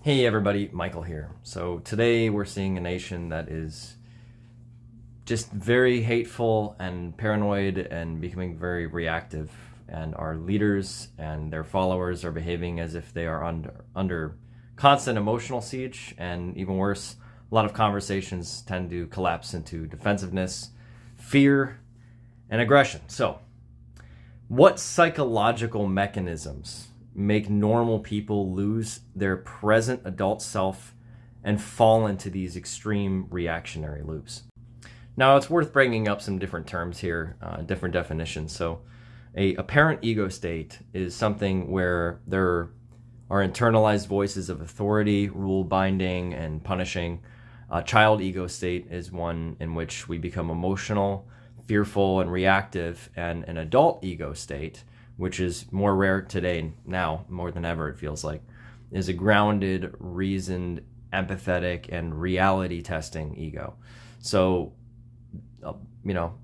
Hey everybody, Michael here. So today we're seeing a nation that is just very hateful and paranoid and becoming very reactive, and our leaders and their followers are behaving as if they are under constant emotional siege, and even worse, a lot of conversations tend to collapse into defensiveness, fear, and aggression. So, what psychological mechanisms make normal people lose their present adult self and fall into these extreme reactionary loops? Now, it's worth bringing up some different terms here, different definitions. So, a apparent ego state is something where there are internalized voices of authority, rule binding, and punishing. A child ego state is one in which we become emotional, fearful, and reactive. And an adult ego state, which is more rare today, now more than ever it feels like, is a grounded, reasoned, empathetic, and reality testing ego. So,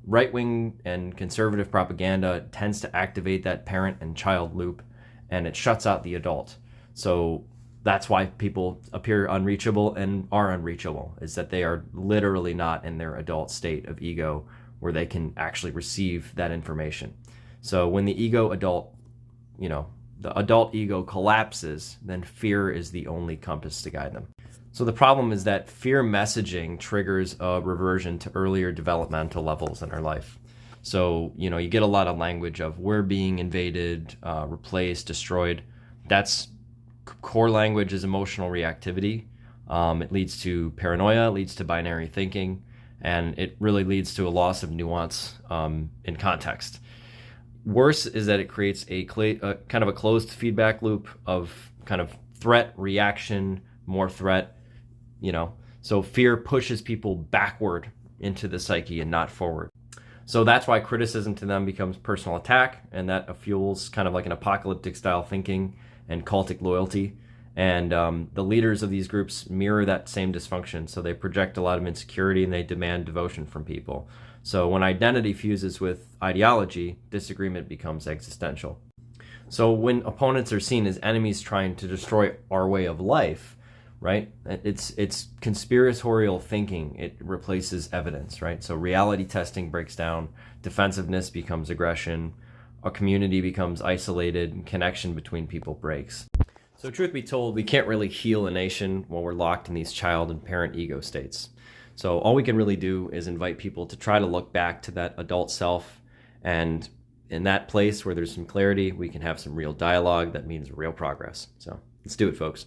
right-wing and conservative propaganda tends to activate that parent and child loop, and it shuts out the adult. So that's why people appear unreachable and are unreachable, is that they are literally not in their adult state of ego where they can actually receive that information. So when the adult ego collapses, then fear is the only compass to guide them. So the problem is that fear messaging triggers a reversion to earlier developmental levels in our life. So, you get a lot of language of we're being invaded, replaced, destroyed. That's core language is emotional reactivity. It leads to paranoia, it leads to binary thinking, and it really leads to a loss of nuance in context. Worse is that it creates a kind of a closed feedback loop of kind of threat, reaction, more threat, So fear pushes people backward into the psyche and not forward. So that's why criticism to them becomes personal attack, and that fuels kind of like an apocalyptic style thinking and cultic loyalty. And the leaders of these groups mirror that same dysfunction. So they project a lot of insecurity and they demand devotion from people. So when identity fuses with ideology, disagreement becomes existential. So when opponents are seen as enemies trying to destroy our way of life, right? It's conspiratorial thinking. It replaces evidence, right? So reality testing breaks down, defensiveness becomes aggression, a community becomes isolated, and connection between people breaks. So truth be told, we can't really heal a nation while we're locked in these child and parent ego states. So all we can really do is invite people to try to look back to that adult self, and in that place where there's some clarity, we can have some real dialogue that means real progress. So let's do it, folks.